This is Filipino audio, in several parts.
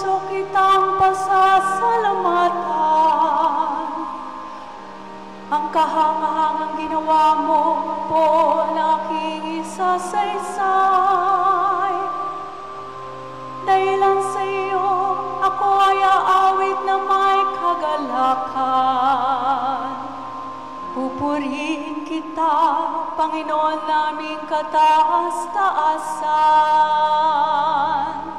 puso kitang pasasalamatan. Ang kahangahangang ginawa mo po na aking isasaysay. Dahilan sa iyo, ako ay aawit na may kagalakan. Pupurihin kita, Panginoon naming kataas-taasan.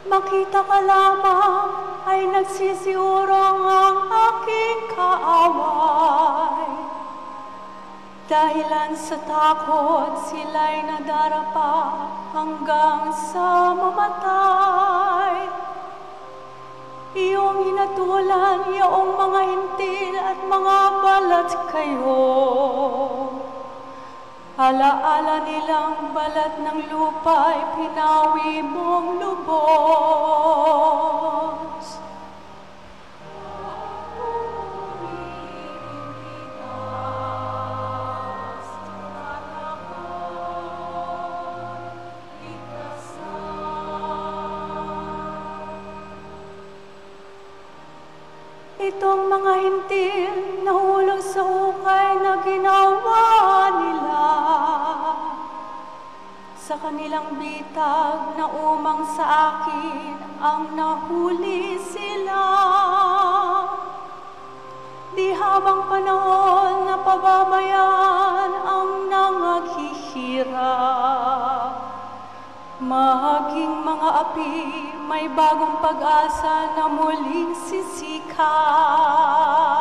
Makita ka lamang ay nagsisiurong ang aking kaaway. Dahilan sa takot sila'y nadarapa hanggang sa mamatay. Iyong hinatulan, iyong mga hintil at mga balat kayo. Alaala nilang balat ng lupa'y pinawi mong lubos. Itong mga hintil nahulog sa hukay na ginawa nila. Sa kanilang bitag na umang sa akin ang nahuli sila. Di habang panahon na pababayaan ang nangaghihirap. Mahaging mga api, may bagong pag-asa na muling sisikat.